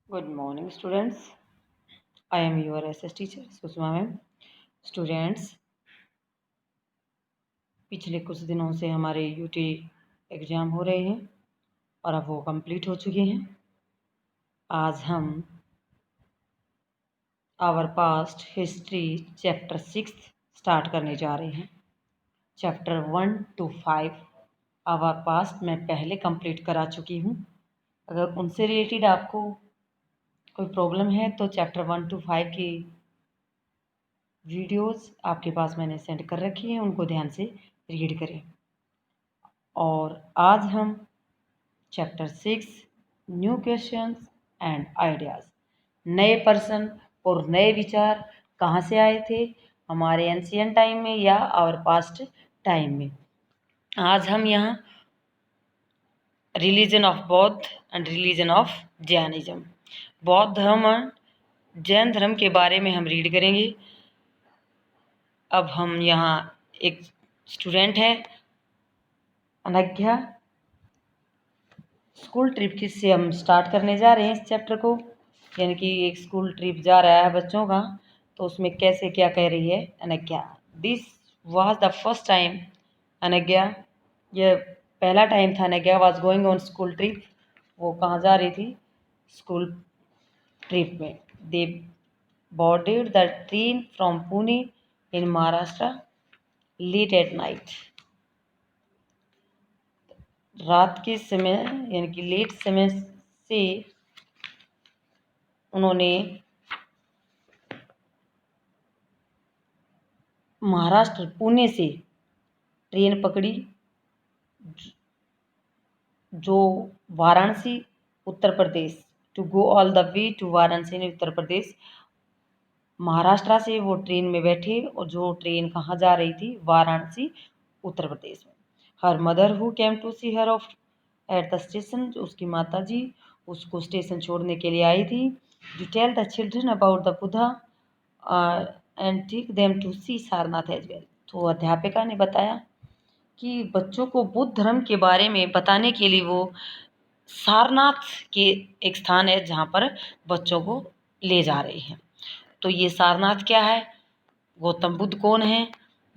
Good morning, students. I am your SS teacher, Sushma ma'am. Students, पिछले कुछ दिनों से हमारे यूटी एग्ज़ाम हो रहे हैं और अब वो कंप्लीट हो चुके हैं. आज हम our past history chapter 6 start करने जा रहे हैं. चैप्टर 1 to 5 आवर पास्ट मैं पहले कंप्लीट करा चुकी हूँ. अगर उनसे रिलेटेड आपको कोई प्रॉब्लम है तो चैप्टर 1 to 5 की वीडियोस आपके पास मैंने सेंड कर रखी हैं, उनको ध्यान से रीड करें. और आज हम chapter 6 new questions and ideas, नए पर्सन और नए विचार कहाँ से आए थे, हमारे एंशियंट टाइम में या आवर पास्ट टाइम में. आज हम यहाँ रिलीजन ऑफ बौद्ध एंड रिलीजन ऑफ जैनिज्म, बौद्ध धर्म और जैन धर्म के बारे में हम रीड करेंगे. अब हम यहाँ एक स्टूडेंट है अनघ्या, स्कूल ट्रिप से हम स्टार्ट करने जा रहे हैं इस चैप्टर को. यानी कि एक स्कूल ट्रिप जा रहा है बच्चों का, तो उसमें कैसे क्या कह रही है Anaghya. This was the first time Anaghya, यह पहला टाइम था Anaghya was going on school trip. वो कहाँ जा रही थी? स्कूल ट्रिप में. They boarded the train from Pune in Maharashtra late at night. रात के समय यानी कि लेट समय से उन्होंने महाराष्ट्र पुणे से ट्रेन पकड़ी जो Varanasi Uttar Pradesh, to go all the way to Varanasi Uttar Pradesh. Maharashtra से वो ट्रेन में बैठे और जो ट्रेन कहाँ जा रही थी? वाराणसी उत्तर प्रदेश में. Her mother who came to see her off at the station, जो उसकी माता जी उसको स्टेशन छोड़ने के लिए आई थी. To tell the children about the Buddha and take them to see Sarnath as well. तो अध्यापिका ने बताया कि बच्चों को बुद्ध धर्म के बारे में बताने के लिए वो सारनाथ के एक स्थान है जहाँ पर बच्चों को ले जा रहे हैं. तो ये सारनाथ क्या है, गौतम बुद्ध कौन है,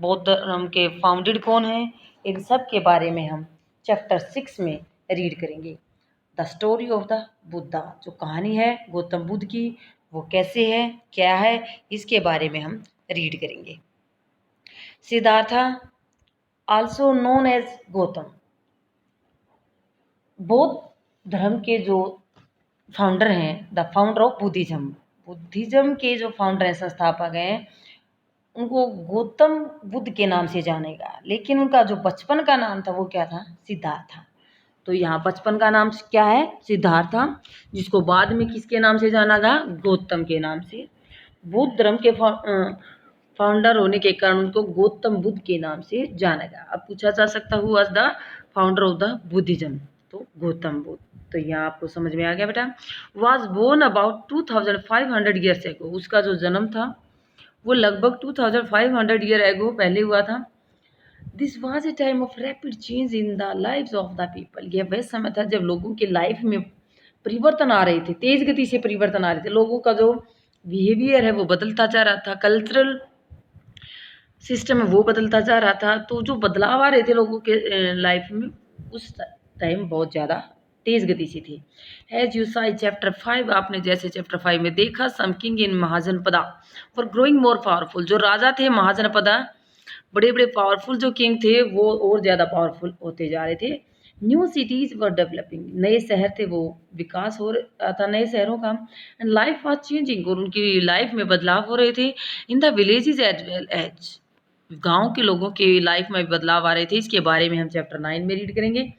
बौद्ध धर्म के फाउंडेड कौन है, इन सब के बारे में हम चैप्टर 6 में रीड करेंगे. The story of the Buddha, जो कहानी है गौतम बुद्ध की, वो कैसे है, क्या है, इसके बारे में हम रीड करेंगे. Siddhartha also known as Gautam, बौद्ध धर्म के जो फाउंडर हैं, the founder of Buddhism, Buddhism के जो फाउंडर हैं, संस्थापक हैं, उनको गौतम बुद्ध के नाम से जानेगा. लेकिन उनका जो बचपन का नाम था वो क्या था? सिद्धार्थ था. तो यहाँ बचपन का नाम क्या है? सिद्धार्थ था, जिसको बाद में किसके नाम से जाना गया? गौतम के नाम से. बुद्ध धर्म के फाउंडर होने के कारण उनको गौतम बुद्ध के नाम से जाना गया. अब पूछा जा सकता who was the founder of the Buddhism, तो गौतम बुद्ध. तो यहाँ आपको समझ में आ गया बेटा. Was born about 2500 years ago, उसका जो जन्म था वो लगभग 2500 ईयर एगो पहले हुआ था. This was a time of rapid change in the lives of the people, यह वह समय था जब लोगों के लाइफ में परिवर्तन आ रहे थे, तेज गति से परिवर्तन आ रहे थे. लोगों का जो बिहेवियर है वो बदलता जा रहा था, कल्चरल सिस्टम है वो बदलता जा रहा था. तो जो बदलाव आ रहे थे लोगों के लाइफ में उस टाइम बहुत ज़्यादा तेज गति से थी. एज यू साई चैप्टर 5, आपने जैसे चैप्टर 5 में देखा, some king in Mahajanapada for growing more powerful, जो राजा थे महाजनपदा, बड़े बड़े पावरफुल जो किंग थे वो और ज़्यादा पावरफुल होते जा रहे थे. न्यू सिटीज़ वर डेवलपिंग, नए शहर थे वो विकास हो रहा था नए शहरों का. एंड लाइफ वॉज चेंजिंग, और उनकी लाइफ में बदलाव हो रहे थे. In the villages as well as, गाँव के लोगों की लाइफ में बदलाव आ रहे थे. इसके बारे में हम चैप्टर 9 में रीड करेंगे.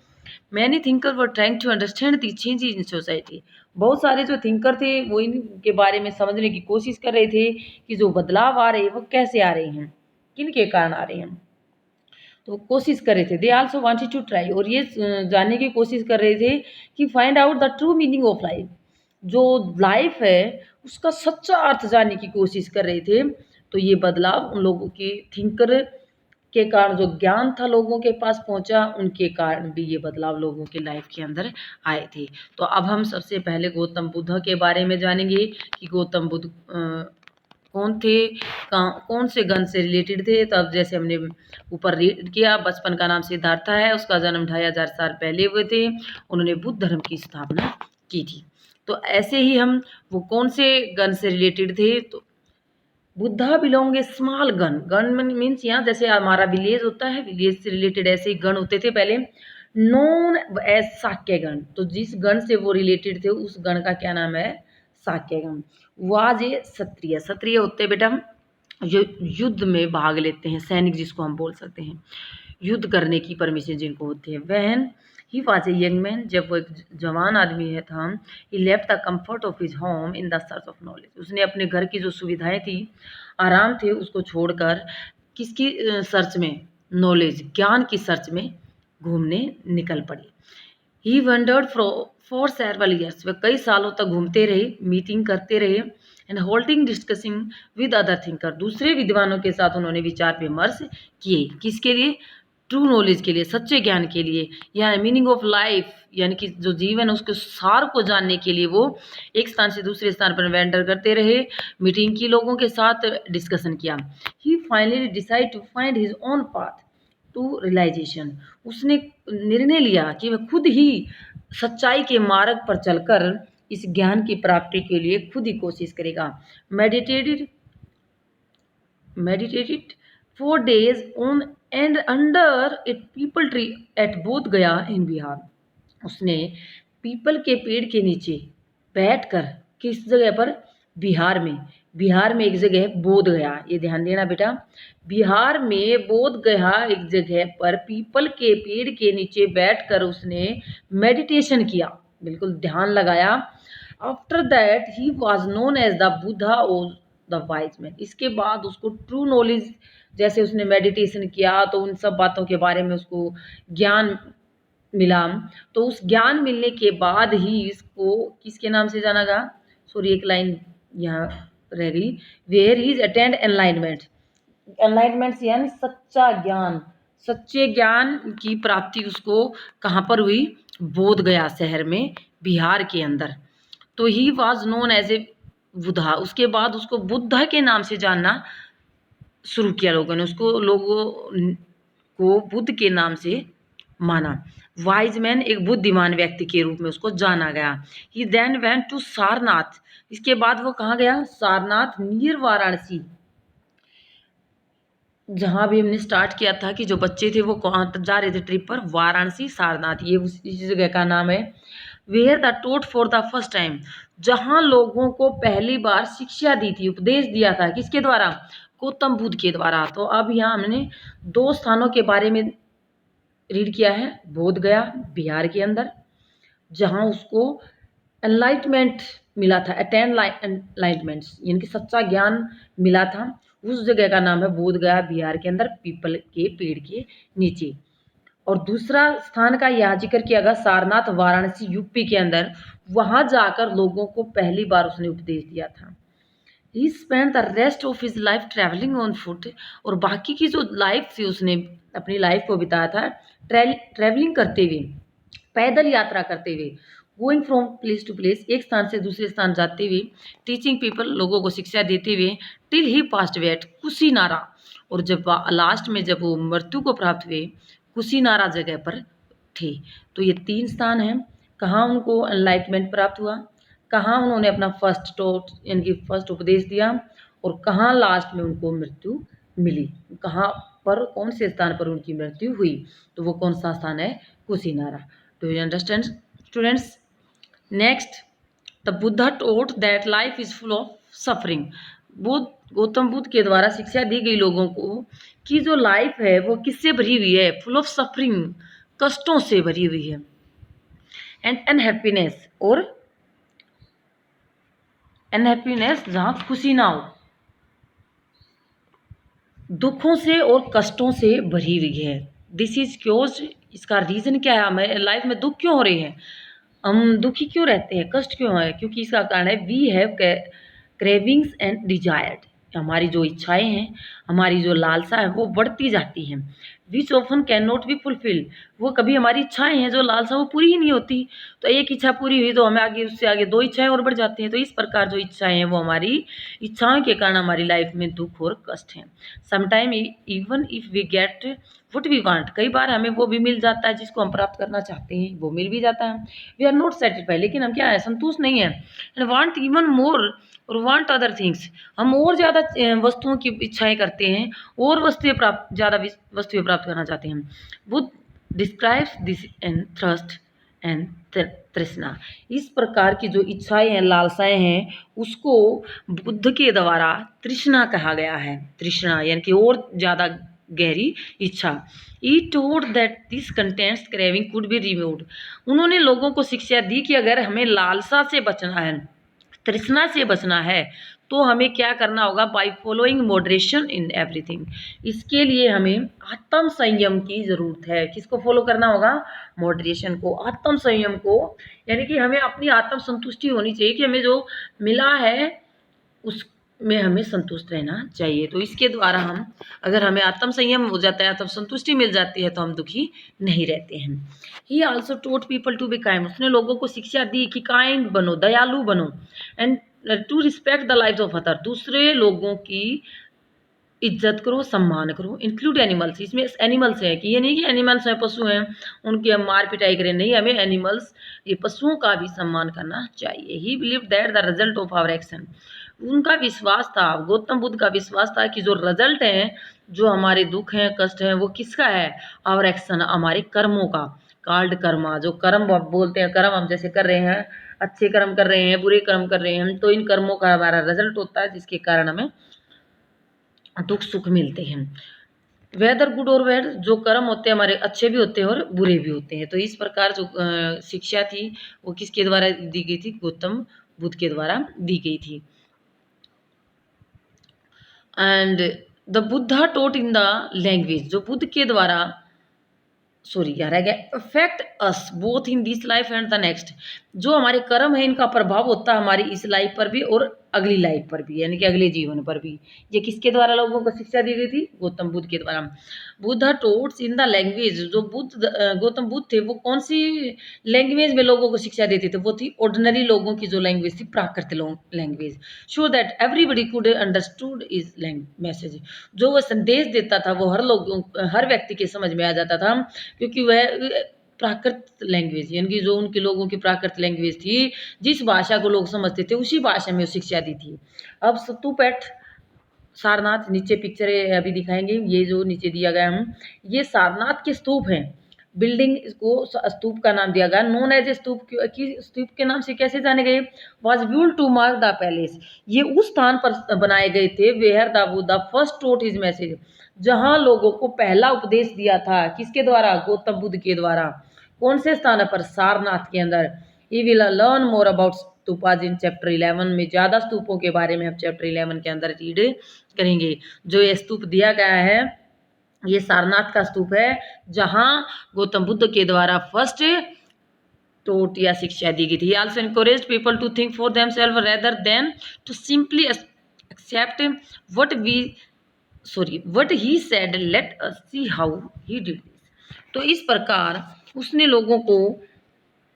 Many thinker were trying to understand the changes in society, बहुत सारे जो थिंकर थे वो इनके बारे में समझने की कोशिश कर रहे थे कि जो बदलाव आ रहे हैं वो कैसे आ रहे हैं, किन के कारण आ रहे हैं. तो कोशिश कर रहे थे. They also wanted to try, और ये जानने की कोशिश कर रहे थे कि find out the true meaning of life, जो लाइफ है उसका सच्चा अर्थ जानने की कोशिश कर रहे थे. तो ये बदलाव उन लोगों की थिंकर के कारण जो ज्ञान था लोगों के पास पहुंचा, उनके कारण भी ये बदलाव लोगों की लाइफ के अंदर आए थे। तो अब हम सबसे पहले गौतम बुद्ध के बारे में जानेंगे कि गौतम बुद्ध कौन थे, कौन से गण से रिलेटेड थे। तो अब जैसे हमने ऊपर रीड किया, बचपन का नाम सिद्धार्था है, उसका जन्म 2500 साल पहले हुए थे, उन्होंने बुद्ध धर्म की स्थापना की थी। तो ऐसे ही हम वो कौन से गण से रिलेटेड थे, तो बुद्धा बिलोंग ए स्मॉल गण। गण मीन्स यहाँ जैसे हमारा विलेज होता है, विलेज से रिलेटेड ऐसे ही गण होते थे पहले, नोन एज शाक्य गण। तो जिस गण से वो रिलेटेड थे उस गण का क्या नाम है, शाक्य गण। वाज ए क्षत्रिय, क्षत्रिय होते हैं बेटा जो युद्ध में भाग लेते हैं, सैनिक जिसको हम बोल सकते हैं, युद्ध करने की परमिशन जिनको होती है। When he was a young man, जब वो एक जवान आदमी है था, he left the comfort of his home in the search of knowledge. उसने अपने घर की जो सुविधाएं थी, आराम थे, उसको छोड़कर किसकी सर्च में, नॉलेज, ज्ञान की सर्च में घूमने निकल पड़ी। ही वंडर्ड फॉर सेवरल ईयर्स, वह कई सालों तक घूमते रहे, मीटिंग करते रहे, and holding discussing with other thinker, दूसरे विद्वानों के साथ उन्होंने विचार विमर्श किए, किसके लिए, ट्रू नॉलेज के लिए, सच्चे ज्ञान के लिए, यानी मीनिंग ऑफ लाइफ, यानी कि जो जीवन है उसके सार को जानने के लिए वो एक स्थान से दूसरे स्थान पर वेंडर करते रहे, मीटिंग की, लोगों के साथ डिस्कशन किया। He finally decide to find his own path to realisation, उसने निर्णय लिया कि वह खुद ही सच्चाई के मार्ग पर चलकर इस ज्ञान की प्राप्ति के लिए खुद ही कोशिश करेगा। Meditated 4 days on and under a people tree eight बोध गया इन बिहार, उसने पीपल के पेड़ के नीचे बैठकर, किस जगह पर, बिहार में, बिहार में एक जगह है बोध गया, ये ध्यान देना बेटा, बिहार में बोध गया एक जगह पर पीपल के पेड़ के नीचे बैठकर उसने मेडिटेशन किया, बिल्कुल ध्यान लगाया। After that he was known as the Buddha और द वाइज मैन, इसके बाद उसको ट्रू नॉलेज, जैसे उसने मेडिटेशन किया तो उन सब बातों के बारे में उसको ज्ञान मिला, तो उस ज्ञान मिलने के बाद ही इसको किसके नाम से जाना गया, सॉरी एक लाइन यहाँ रह गई, where is attend enlightenment, enlightenment यानी सच्चा ज्ञान, सच्चे ज्ञान की प्राप्ति उसको कहाँ पर हुई, बोध गया शहर में, बिहार के अंदर। तो he was known as a Buddha, उसके बाद उसको बुद्धा के नाम से जानना शुरू किया लोगों ने, उसको लोगों को बुद्ध के नाम से माना। वाइज मैन, एक बुद्धिमान व्यक्ति के रूप में उसको जाना गया। ही देन वेंट टू सारनाथ, इसके बाद वो कहाँ गया, सारनाथ नियर वाराणसी, जहाँ भी हमने स्टार्ट किया था कि जो बच्चे थे वो कहाँ जा रहे थे ट्रिप पर, वाराणसी, सारनाथ, ये इस जगह का नाम है। Where the taught for the first time, जहाँ लोगों को पहली बार शिक्षा दी थी, उपदेश दिया था, किसके द्वारा, गौतम बुद्ध के द्वारा। तो अब यहाँ हमने 2 स्थानों के बारे में रीड किया है, बोध गया बिहार के अंदर, जहाँ उसको एनलाइटमेंट मिला था, अटेंड एनलाइटमेंट यानी कि सच्चा ज्ञान मिला था, उस जगह का नाम है बोध गया बिहार के अंदर, पीपल के पेड़ के नीचे। और दूसरा स्थान का यहाँ जिक्र किया गया सारनाथ, वाराणसी, यूपी के अंदर, वहाँ जाकर लोगों को पहली बार उसने उपदेश दिया था। He spend the rest of his life travelling on foot, और बाकी की जो लाइफ थी उसने अपनी लाइफ को बिताया था ट्रैवलिंग करते हुए, पैदल यात्रा करते हुए, going from place to place, एक स्थान से दूसरे स्थान जाते हुए, टीचिंग पीपल, लोगों को शिक्षा देते हुए, till he passed away at Kushinara, और जब लास्ट में जब वो मृत्यु को प्राप्त हुए कुशीनारा जगह पर थे। तो ये 3 स्थान हैं, कहाँ उनको एनलाइटमेंट प्राप्त हुआ, कहाँ उन्होंने अपना फर्स्ट टॉट यानी कि फर्स्ट उपदेश दिया, और कहाँ लास्ट में उनको मृत्यु मिली, कहाँ पर, कौन से स्थान पर उनकी मृत्यु हुई, तो वो कौन सा स्थान है, Kushinara. Do you understand students? Next, the Buddha taught that life is full of suffering, Gautam Buddha के द्वारा शिक्षा दी गई लोगों को कि जो लाइफ है वो किससे भरी हुई है, फुल ऑफ सफरिंग, कष्टों से भरी हुई है, एंड अनहैप्पीनेस, और अनहैप्पीनेस जहाँ खुशी ना हो, दुखों से और कष्टों से भरी हुई है। दिस इज क्योज, इसका रीज़न क्या है, हमें लाइफ में दुख क्यों हो रहे हैं, हम दुखी क्यों रहते हैं, कष्ट क्यों है, क्योंकि इसका कारण है we have cravings and desired, हमारी जो इच्छाएं हैं, हमारी जो लालसा है वो बढ़ती जाती हैं। Which often can not be fulfil, वो कभी हमारी इच्छाएं हैं जो लालसा वो पूरी ही नहीं होती। तो एक इच्छा पूरी हुई तो हमें आगे उससे आगे 2 इच्छाएं और बढ़ जाती हैं। तो इस प्रकार जो इच्छाएं हैं वो हमारी इच्छाओं के कारण हमारी लाइफ में दुख और कष्ट हैं। Sometime even if we get what we want, कई बार हमें वो भी मिल जाता है जिसको हम प्राप्त करना चाहते हैं, वो मिल भी जाता है। वी आर नॉट सेटिस्फाइड, लेकिन हम क्या है, संतुष्ट नहीं है। एंड वांट इवन मोर और वांट अदर थिंग्स, हम और ज़्यादा वस्तुओं की इच्छाएं करते हैं और ज़्यादा वस्तुएं प्राप्त करना चाहते हैं। Buddha describes this and thrust and तृष्णा, इस प्रकार की जो इच्छाएं हैं, लालसाएं हैं, उसको बुद्ध के द्वारा तृष्णा कहा गया है। तृष्णा यानी कि और ज़्यादा गहरी इच्छा। He told that this contents craving could be removed, उन्होंने लोगों को शिक्षा दी कि अगर हमें लालसा से बचना है, तृष्णा से बचना है, तो हमें क्या करना होगा, by following moderation in everything, इसके लिए हमें आत्म संयम की ज़रूरत है। किसको फॉलो करना होगा, मॉडरेशन को, आत्म संयम को, यानी कि हमें अपनी आत्म संतुष्टि होनी चाहिए कि हमें जो मिला है उसमें हमें संतुष्ट रहना चाहिए। तो इसके द्वारा हम, अगर हमें आत्म संयम हो जाता है, आत्म संतुष्टि मिल जाती है, तो हम दुखी नहीं रहते हैं। He also taught people to be kind, उसने लोगों को शिक्षा दी कि काइंड बनो, दयालु बनो, and to respect the life of other, दूसरे लोगों की इज्जत करो, सम्मान करो। इंक्लूड एनिमल्स, इसमें एनिमल्स है कि ये नहीं कि एनिमल्स हैं, पशु हैं, उनकी हम मार पिटाई करें, नहीं, हमें एनिमल्स, ये पशुओं का भी सम्मान करना चाहिए। He believe that the result of our action, उनका विश्वास था, गौतम बुद्ध का विश्वास था कि जो रिजल्ट है, जो हमारे दुख हैं, कष्ट हैं, वो किसका है, आवर एक्शन, हमारे कर्मों का। कॉल्ड कर्मा, जो कर्म बोलते हैं, कर्म हम जैसे कर रहे हैं, अच्छे कर्म कर रहे हैं, बुरे कर्म कर रहे हैं, तो इन कर्मों का हमारा रिजल्ट होता है, जिसके कारण हमें दुख सुख मिलते हैं। वेदर गुड और बैड, जो कर्म होते हैं हमारे अच्छे भी होते हैं और बुरे भी होते हैं। तो इस प्रकार जो शिक्षा थी वो किसके द्वारा दी गई थी, गौतम बुद्ध के द्वारा दी गई थी। And the Buddha taught in the language, जो बुद्ध के द्वारा, सॉरी यार आ गया, affect us both in this life and the next, जो हमारे कर्म है इनका प्रभाव होता है हमारी इस लाइफ पर भी और अगली लाइफ पर भी, यानी कि अगले जीवन पर भी। ये किसके द्वारा लोगों को शिक्षा दी गई थी, गौतम बुद्ध के द्वारा। बुद्ध टोट्स इन द लैंग्वेज, जो गौतम बुद्ध थे वो कौन सी लैंग्वेज में लोगों को शिक्षा देते थे, वो थी ऑर्डिनरी लोगों की जो लैंग्वेज थी, Prakrit language, so that everybody could understood is message, जो वो संदेश देता था वो हर व्यक्ति के समझ में आ जाता था, क्योंकि वह प्राकृत लैंग्वेज, यानी कि जो उनके लोगों की प्राकृत लैंग्वेज थी, जिस भाषा को लोग समझते थे उसी भाषा में शिक्षा दी थी। अब स्तूप एट सारनाथ, नीचे पिक्चर अभी दिखाएंगे, ये जो नीचे दिया गया हम, ये सारनाथ के स्तूप हैं। बिल्डिंग को स्तूप का नाम दिया गया, नोन एज ए स्तूप, की स्तूप के नाम से कैसे जाने गए, was built to mark the palace, ये उस स्थान पर बनाए गए थे where the Buddha first taught his message, जहां लोगों को पहला उपदेश दिया था, किसके द्वारा, गौतम बुद्ध के द्वारा। कौन से स्थान पर, सारनाथ के अंदर। He will learn more about stupas in chapter 11 में, ज़्यादा स्तूपों के बारे में हम चैप्टर 11 के अंदर रीड करेंगे। जो ये स्तूप दिया गया है ये सारनाथ का स्तूप है, जहां गौतम बुद्ध के द्वारा फर्स्ट टोट या शिक्षा दी गई थी। Also encourage people to think for themselves rather than to simply accept what he said, let us see how he did this. तो इस प्रकार उसने लोगों को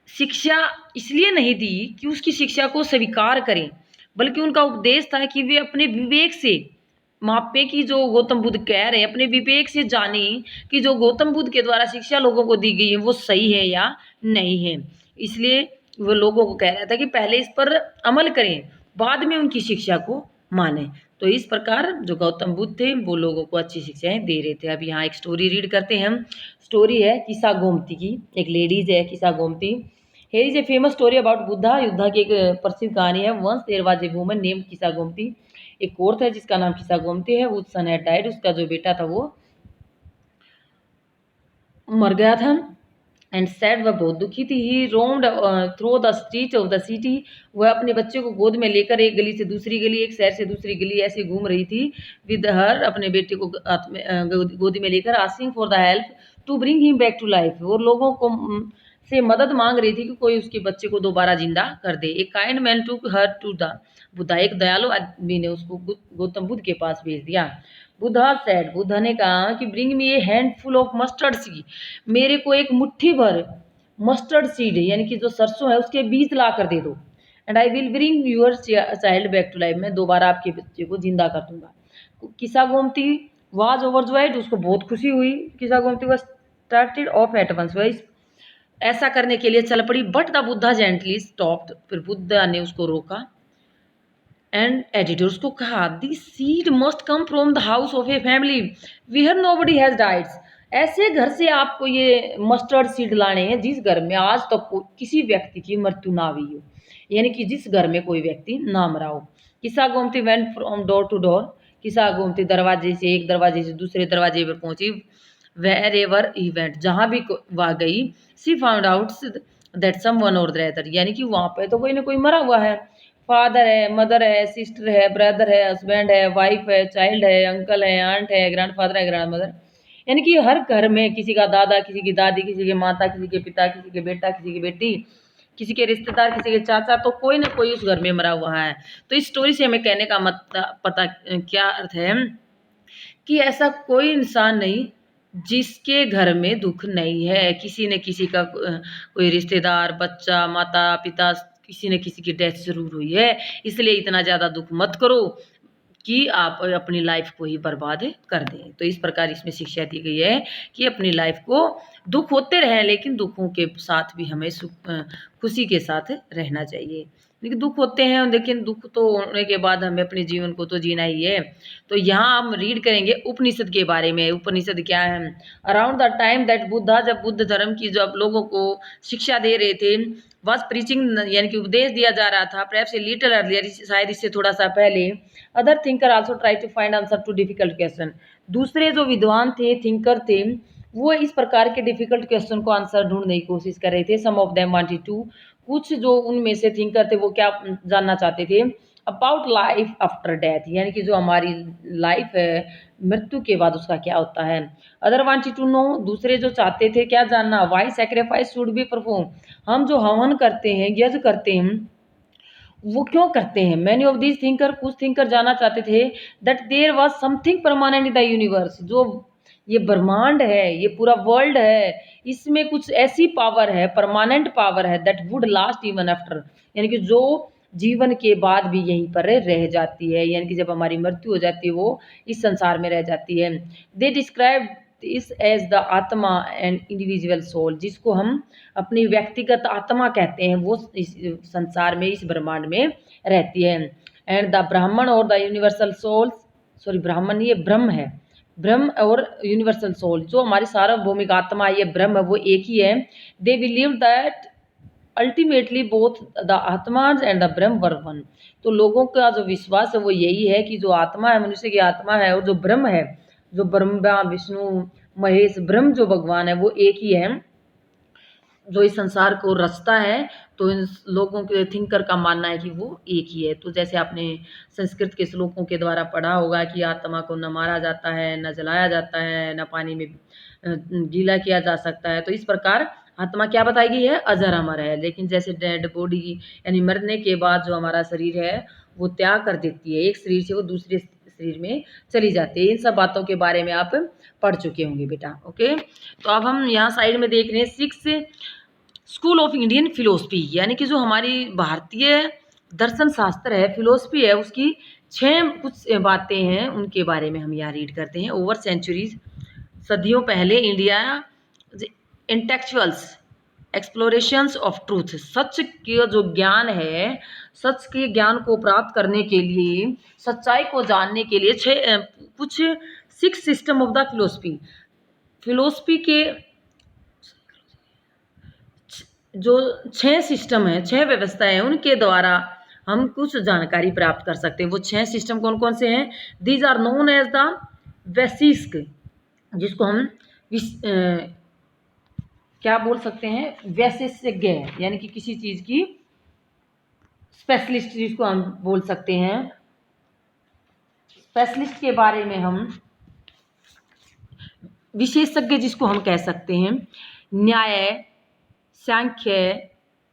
शिक्षा इसलिए नहीं दी कि उसकी शिक्षा को स्वीकार करें, बल्कि उनका उपदेश था कि वे अपने विवेक से मापे कि जो गौतम बुद्ध कह रहे हैं, अपने विवेक से जाने कि जो गौतम बुद्ध के द्वारा शिक्षा लोगों को दी गई है वो सही है या नहीं है। इसलिए वो लोगों को कह रहा था कि पहले इस पर अमल करें, बाद में उनकी शिक्षा को माने। तो इस प्रकार जो गौतम बुद्ध थे वो लोगों को अच्छी शिक्षाएं दे रहे थे। अब यहाँ एक स्टोरी रीड करते हैं हम। स्टोरी है किस्सा गोमती की, एक लेडीज है किस्सा Gomti. Here is a famous story about Buddha, युद्धा की एक प्रसिद्ध कहानी है। Once there was a woman named Kisa गोमती, एक औरत है जिसका नाम किस्सा गोमती है। वो सन हैड डाइड, उसका जो बेटा था वो मर गया था। एंड सैड, वह बहुत दुखी थी। He roamed through the street of the city, वह अपने बच्चे को गोद में लेकर एक गली से दूसरी गली, एक शहर से दूसरी गली ऐसे घूम रही थी। विद हर, अपने बेटे को गोदी में लेकर, asking for the help to bring him back to life, और लोगों को से मदद मांग रही थी कि कोई उसके बच्चे को दोबारा जिंदा कर दे। A kind man to her to the Buddha, एक दयालु आदमी ने उसको गौतम बुद्ध के पास भेज दिया। बुद्धा सेड, बुद्धा ने कहा कि bring me A handful of mustard seed, मेरे को एक मुट्ठी भर मस्टर्ड सीड यानी कि जो सरसों है उसके बीज ला कर दे दो। And I will bring your child back to life, मैं दोबारा आपके बच्चे को जिंदा कर दूंगा। किसा गोमती वाज ओवरजॉयड, उसको बहुत खुशी हुई। किसा गोमती was started off at once, वह ऐसा करने के लिए चल पड़ी। But the Buddha gently stopped, फिर बुद्धा ने उसको रोका। एंड एडिटर उसको कहा the seed must come from the house of a family where nobody has died, ऐसे घर से आपको ये मस्टर्ड सीड लाने हैं जिस घर में आज तक किसी व्यक्ति की मृत्यु ना हुई हो, यानी कि जिस घर में कोई व्यक्ति ना मरा हो। किसा Gomti went from door to door, किसा गोमती दरवाजे से एक दरवाजे से दूसरे दरवाजे पर पहुंची। वेर एवर इवेंट, जहाँ भी वह गई, she found out that someone or the other, यानी कि वहाँ पे तो कोई ना कोई मरा हुआ है। फादर है, मदर है, सिस्टर है, ब्रदर है, हस्बैंड है, वाइफ है, चाइल्ड है, अंकल है, आंट है, ग्रैंडफादर है, ग्रैंड मदर, यानी कि हर घर में किसी का दादा, किसी की दादी, किसी के माता, किसी के पिता, किसी के बेटा, किसी की बेटी, किसी के रिश्तेदार, किसी के चाचा, तो कोई ना कोई उस घर में मरा हुआ है। तो इस स्टोरी से हमें कहने का पता क्या अर्थ है कि ऐसा कोई इंसान नहीं जिसके घर में दुख नहीं है। किसी न किसी का कोई रिश्तेदार, बच्चा, माता पिता, किसी न किसी की डेथ जरूर हुई है। इसलिए इतना ज़्यादा दुख मत करो कि आप अपनी लाइफ को ही बर्बाद कर दें। तो इस प्रकार इसमें शिक्षा दी गई है कि अपनी लाइफ को दुख होते रहें लेकिन दुखों के साथ भी हमें खुशी के साथ रहना चाहिए। लेकिन दुख होते हैं लेकिन दुख तो होने के बाद हमें अपने जीवन को तो जीना ही है। तो यहाँ हम रीड करेंगे उपनिषद के बारे में। उपनिषद क्या है? Around the time that Buddha, जब बुद्ध धर्म की जब लोगों को शिक्षा दे रहे थे, वॉज प्रीचिंग यानी कि उपदेश दिया जा रहा था, परहैप्स ए लिटिल अर्लियर, शायद इससे थोड़ा सा पहले, other thinker also try to find answer to difficult question, दूसरे जो विद्वान थे, थिंकर थे, वो इस प्रकार के डिफिकल्ट क्वेश्चन को आंसर ढूंढने की कोशिश कर रहे थे। सम ऑफ देम वांटेड टू, कुछ जो उनमें से थिंकर थे वो क्या जानना चाहते थे? अबाउट लाइफ आफ्टर डेथ, यानी कि जो हमारी लाइफ है मृत्यु के बाद उसका क्या होता है। अदर वांटेड टू नो, दूसरे जो चाहते थे क्या जानना, why sacrifice should be perform, हम जो हवन करते हैं, यज्ञ करते हैं, वो क्यों करते हैं। मैनी ऑफ दीज थिंकर, कुछ थिंकर जानना चाहते थे that there was something permanent in the universe, जो ये ब्रह्मांड है, ये पूरा वर्ल्ड है, इसमें कुछ ऐसी पावर है, परमानेंट पावर है, that would last even after, यानी कि जो जीवन के बाद भी यहीं पर रह जाती है, यानी कि जब हमारी मृत्यु हो जाती है वो इस संसार में रह जाती है। दे डिस्क्राइब इस एज द आत्मा एंड इंडिविजुअल सोल, जिसको हम अपनी व्यक्तिगत आत्मा कहते हैं, वो इस संसार में, इस ब्रह्मांड में रहती है। एंड द ब्राह्मण और द यूनिवर्सल सोल, सॉरी ब्राह्मण ये ब्रह्म है, ब्रह्म और यूनिवर्सल सोल, जो हमारी सार्वभौमिक आत्मा ये ब्रह्म है, वो एक ही है। They believe that ultimately both the atmas and the Brahma were one, तो लोगों का जो विश्वास है वो यही है कि जो आत्मा है, मनुष्य की आत्मा है, और जो ब्रह्म है, जो ब्रह्मा विष्णु महेश ब्रह्म जो भगवान है, वो एक ही है जो इस संसार को रचता है। तो इन लोगों के थिंकर का मानना है कि वो एक ही है। तो जैसे आपने संस्कृत के श्लोकों के द्वारा पढ़ा होगा कि आत्मा को न मारा जाता है, न जलाया जाता है, न पानी में गीला किया जा सकता है। तो इस प्रकार आत्मा क्या बताई गई है? अजर अमर है। लेकिन जैसे डेड बॉडी यानी मरने के बाद जो हमारा शरीर है वो त्याग कर देती है, एक शरीर से वो दूसरे शरीर में चली जाती है। इन सब बातों के बारे में आप पढ़ चुके होंगे बेटा। ओके, तो अब हम यहाँ साइड में देख रहे हैं 6 स्कूल ऑफ इंडियन फिलोसफी, यानी कि जो हमारी भारतीय दर्शन शास्त्र है, फिलोसफी है, उसकी 6 कुछ बातें हैं, उनके बारे में हम यहाँ रीड करते हैं। ओवर सेंचुरीज, सदियों पहले India intellectuals explorations of truth, सच के जो ज्ञान है, सच के ज्ञान को प्राप्त करने के लिए, सच्चाई को जानने के लिए कुछ 6 system of the philosophy, philosophy के जो 6 सिस्टम है, 6 व्यवस्थाएं हैं, उनके द्वारा हम कुछ जानकारी प्राप्त कर सकते हैं। वो 6 सिस्टम कौन कौन से हैं? These are known as the Vaisheshika, जिसको हम क्या बोल सकते हैं? वैशेषज्ञ, यानी कि किसी चीज़ की स्पेशलिस्ट जिसको हम बोल सकते हैं। स्पेशलिस्ट के बारे में हम विशेषज्ञ जिसको हम कह सकते हैं। न्याय, सांख्य,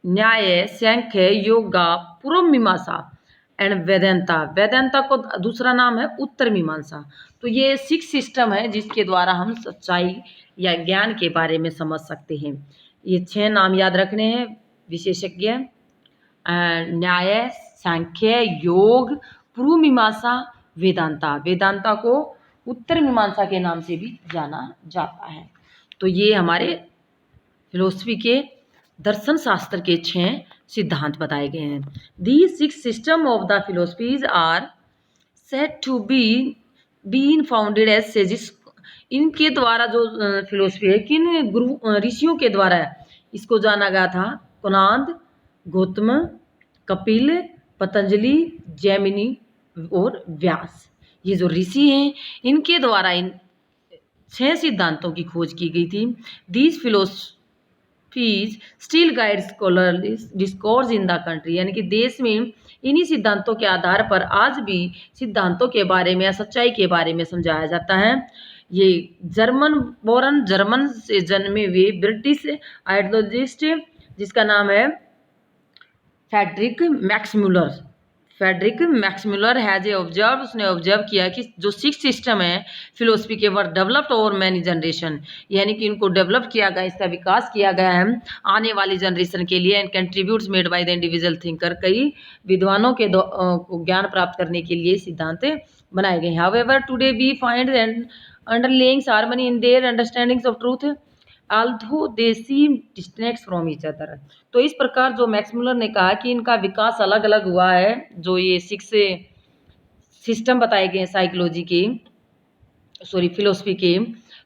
न्याय, सांख्य, योगा, पूर्व मीमांसा एंड वेदांता। वेदांता को दूसरा नाम है उत्तर मीमांसा। तो ये 6 सिस्टम है जिसके द्वारा हम सच्चाई या ज्ञान के बारे में समझ सकते हैं। ये 6 नाम याद रखने हैं। विशेषज्ञ, न्याय, सांख्य, योग, पूर्व मीमांसा, वेदांता। वेदांता को उत्तर मीमांसा के नाम से भी जाना जाता है। तो ये हमारे फिलोसफी के दर्शन शास्त्र के 6 सिद्धांत बताए गए हैं। These 6 system of the philosophies are said to be been founded as sages. इनके द्वारा जो फिलोसफी है, किन गुरु ऋषियों के द्वारा इसको जाना गया था? कुणाद, गौतम, कपिल, पतंजलि, जैमिनी और व्यास। ये जो ऋषि हैं, इनके द्वारा इन 6 सिद्धांतों की खोज की गई थी। These philosophies still guide scholarly discourse in the country. यानी कि देश में इन्हीं सिद्धांतों के आधार पर आज भी सिद्धांतों के बारे में या सच्चाई के बारे में समझाया जाता है। ये जर्मन से जन्मे हुए ब्रिटिश आइडियोलॉजिस्ट जिसका नाम है फ्रेडरिक मैक्समुलर हैज ऑब्जर्व। उसने ऑब्जर्व किया कि जो 6 सिस्टम है फिलोसफी के, were developed over many generation. यानी कि इनको डेवलप किया गया, इसका विकास किया गया है आने वाली जनरेशन के लिए। And contributes made by the individual thinker. कई विद्वानों के ज्ञान प्राप्त करने के लिए सिद्धांत बनाए गए हैं। However today we find and underlying harmony in their understandings of truth although they seem distinct from each other। तो इस प्रकार जो मैक्समुलर ने कहा कि इनका विकास अलग अलग हुआ है, जो ये 6 सिस्टम बताए गए हैं साइकोलॉजी के, फिलोसफी के,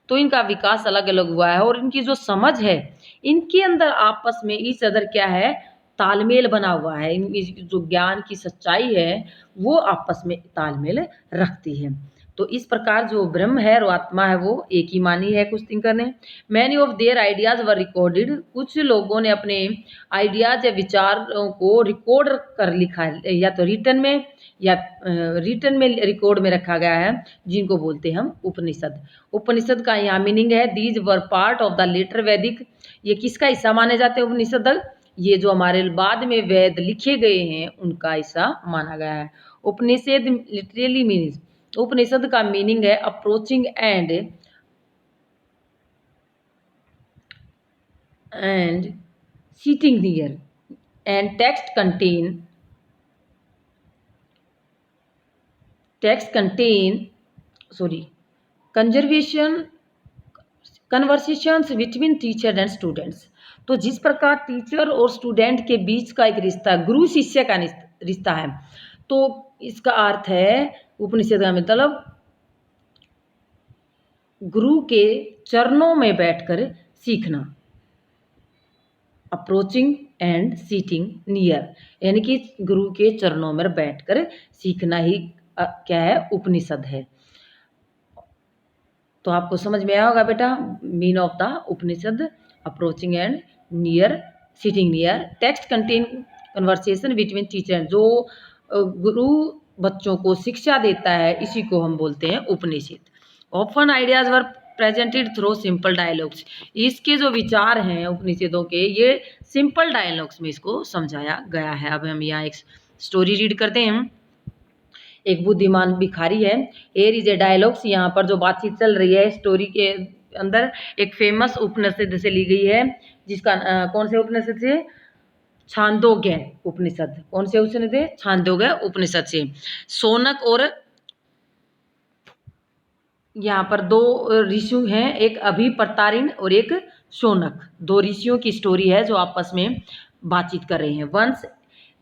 तो इनका विकास अलग अलग हुआ है और इनकी जो समझ है, इनके अंदर आपस में ईच अदर क्या है, तालमेल बना हुआ है। इनकी जो ज्ञान की सच्चाई है वो आपस में तालमेल रखती है। तो इस प्रकार जो ब्रह्म है और आत्मा है वो एक ही मानी है कुछ थिंकर ने। Many of their ideas were recorded. कुछ लोगों ने अपने आइडियाज या विचारों को रिकॉर्ड कर लिखा है, या तो रिटन में रिकॉर्ड में रखा गया है, जिनको बोलते हैं हम उपनिषद। उपनिषद का यहाँ मीनिंग है these were part of the later Vedic. ये किसका हिस्सा माने जाते हैं उपनिषद? ये जो हमारे बाद में वेद लिखे गए हैं उनका हिस्सा माना गया है। उपनिषद लिटरली मीन्स, उपनिषद का मीनिंग है approaching and sitting near and text contain conversations between teacher and students. तो जिस प्रकार टीचर और स्टूडेंट के बीच का एक रिश्ता, गुरु शिष्य का रिश्ता है, तो इसका अर्थ है उपनिषद का मतलब गुरु के चरणों में बैठकर सीखना। अप्रोचिंग एंड सीटिंग नियर, यानी कि गुरु के चरणों में बैठकर सीखना ही क्या है, उपनिषद है। तो आपको समझ में आया होगा बेटा mean of the Upanishad, approaching and near, sitting near, text contain conversation between teacher. जो गुरु बच्चों को शिक्षा देता है इसी को हम बोलते हैं Upanishad. Often ideas were presented through simple dialogues. इसके जो विचार हैं उपनिषदों के, ये सिंपल डायलॉग्स में इसको समझाया गया है। अब हम यहाँ एक स्टोरी रीड करते हैं। एक बुद्धिमान भिखारी है, एयर इज ए डायलॉग्स। यहाँ पर जो बातचीत चल रही है स्टोरी के अंदर एक फेमस उपनिषद से ली गई है, जिसका कौन से उपनिषद से? छांदोग्य उपनिषद। कौन से उपनिषद से? छांदोग्य उपनिषद से। शौनक और यहाँ पर 2 ऋषि हैं, एक अभिप्रतारिण और एक शौनक। 2 ऋषियों की स्टोरी है जो आपस में बातचीत कर रहे हैं। वंस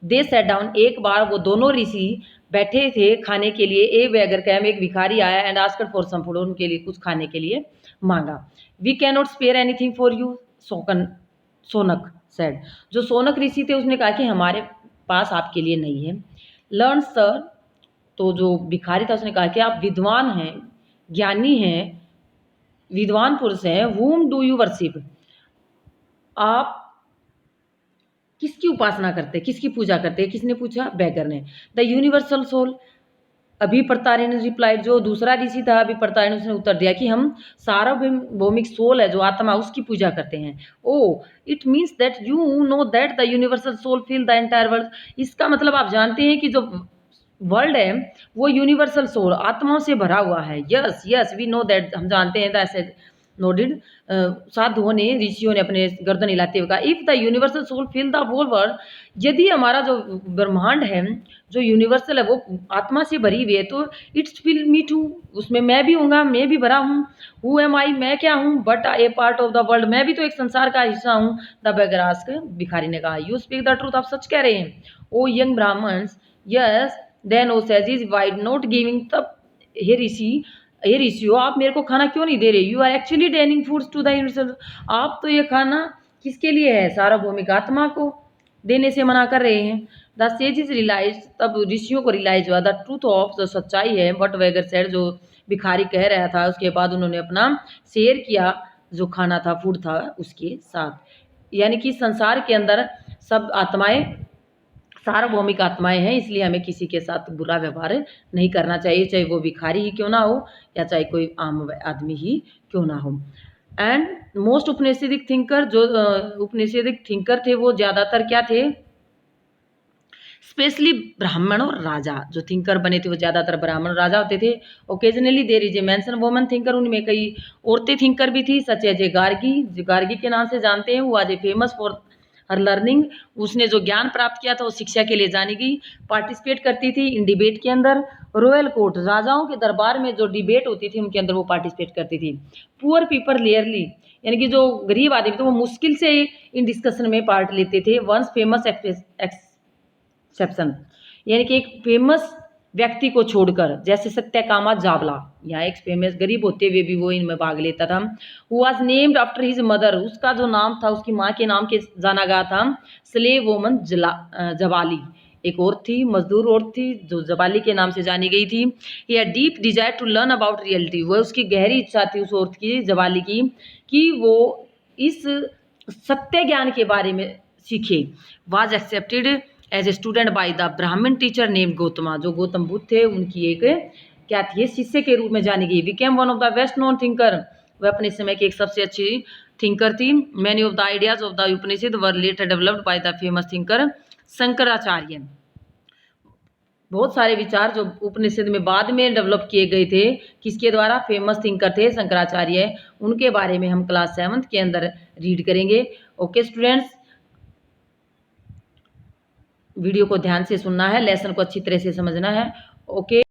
दे सैट डाउन, एक बार वो दोनों ऋषि बैठे थे खाने के लिए। ए बेगर कैम, एक भिखारी आया and asked for some food, उनके लिए कुछ खाने के लिए मांगा। We can not spare anything for you, Shaunak said. जो शौनक ऋषि थे उसने कहा कि हमारे पास आपके लिए नहीं है। लर्न सर, तो जो भिखारी था उसने कहा कि आप विद्वान हैं, ज्ञानी हैं, विद्वान पुरुष हैं। whom डू यू वर्शिप, आप किसकी उपासना करते, किसकी पूजा करते? किसने पूछा? बैगर ने। द यूनिवर्सल सोल, अभिप्रतारिणी ने रिप्लाइड, जो दूसरा ऋषि था अभिप्रतारिणी, उसने उत्तर दिया कि हम सार्वभौमिक सोल है जो आत्मा, उसकी पूजा करते हैं। Oh it means that you know that the universal soul fill the entire world. इसका मतलब आप जानते हैं कि जो वर्ल्ड है वो यूनिवर्सल सोल आत्माओं से भरा हुआ है। Yes yes we know that, हम जानते हैं। ऐसे नोडिड, साधुओं ने, ऋषियों ने अपने गर्दन हिलाते हुए कहा, if the universal soul fill the whole world, यदि हमारा जो ब्रह्मांड है जो यूनिवर्सल है वो आत्मा से भरी हुई है, तो इट्स फिल मी टू, उसमें मैं भी हूँगा, मैं भी भरा हूँ। हु एम आई, मैं क्या हूँ, but A part of the world, मैं भी तो एक संसार का हिस्सा हूँ। द बेगर आस्क्ड, भिखारी ने कहा, यू स्पीक द ट्रूथ, आप सच कह रहे हैं। O young Brahmins, yes then O sages why not giving, तब हे ऋषियों, आप मेरे को खाना क्यों नहीं दे रहे। You are actually denying foods to the universal, आप तो ये खाना किसके लिए है, सार्वभौमिक आत्मा को देने से मना कर रहे हैं। द सेजेस रियलाइज, तब ऋषियों को रियलाइज हुआ, द ट्रूथ ऑफ, जो सच्चाई है। बट वेगर सेड, जो भिखारी कह रहा था, उसके बाद उन्होंने अपना शेयर किया जो खाना था, फूड था, उसके साथ। यानी कि संसार के अंदर सब आत्माएं सार्वभौमिक आत्माएं हैं, इसलिए हमें किसी के साथ बुरा व्यवहार नहीं करना चाहिए, चाहे वो भिखारी ही क्यों ना हो या चाहे कोई आम आदमी ही क्यों ना हो। एंड मोस्ट उपनिषदिक थिंकर, जो उपनिषदिक थिंकर थे वो ज़्यादातर क्या थे, स्पेशली ब्राह्मण और राजा, जो थिंकर बने थे वो ज़्यादातर ब्राह्मण राजा होते थे। Occasionally there is a mention woman thinker, उनमें कई औरतें थिंकर भी थी, such as a Gargi, Gargi के नाम से जानते हैं। वो आज a famous for her learning, उसने जो ज्ञान प्राप्त किया था वो शिक्षा के लिए जानी गई। पार्टिसिपेट करती थी इन डिबेट के अंदर। रॉयल कोर्ट, राजाओं के दरबार में जो डिबेट होती थी उनके अंदर वो पार्टिसिपेट करती थी। पुअर पीपल रेयरली, यानी कि जो गरीब आदमी थे वो मुश्किल से इन डिस्कशन में पार्ट लेते थे। वंस फेमस एक्सेप्शन, यानी कि एक फेमस व्यक्ति को छोड़कर, जैसे सत्यकामा जावला, यहाँ एक फेमस गरीब होते हुए भी वो इनमें भाग लेता था। Who was named after his mother, उसका जो नाम था उसकी माँ के नाम के जाना गया था। स्लेव वोमन जवाली, एक और थी, मजदूर औरत थी जो जवाली के नाम से जानी गई थी। ये deep desire to learn about reality, वो उसकी गहरी इच्छा थी उस औरत की, जवाली की, कि वो इस सत्य ज्ञान के बारे में सीखे। Was accepted as a student by the Brahman teacher name Gautama, जो गौतम बुद्ध थे उनकी एक क्या थी, शिष्य के रूप में जानी गई। Became one of the best known thinker, वह अपने समय की एक सबसे अच्छी थिंकर थी। Many of the ideas of the Upanishad were later developed by the famous thinker Shankaracharya, बहुत सारे विचार जो उपनिषद में बाद में डेवलप किए गए थे, किसके द्वारा, फेमस थिंकर थे शंकराचार्य, उनके बारे में हम क्लास 7 के अंदर रीड करेंगे। ओके स्टूडेंट्स, वीडियो को ध्यान से सुनना है, लेसन को अच्छी तरह से समझना है। ओके।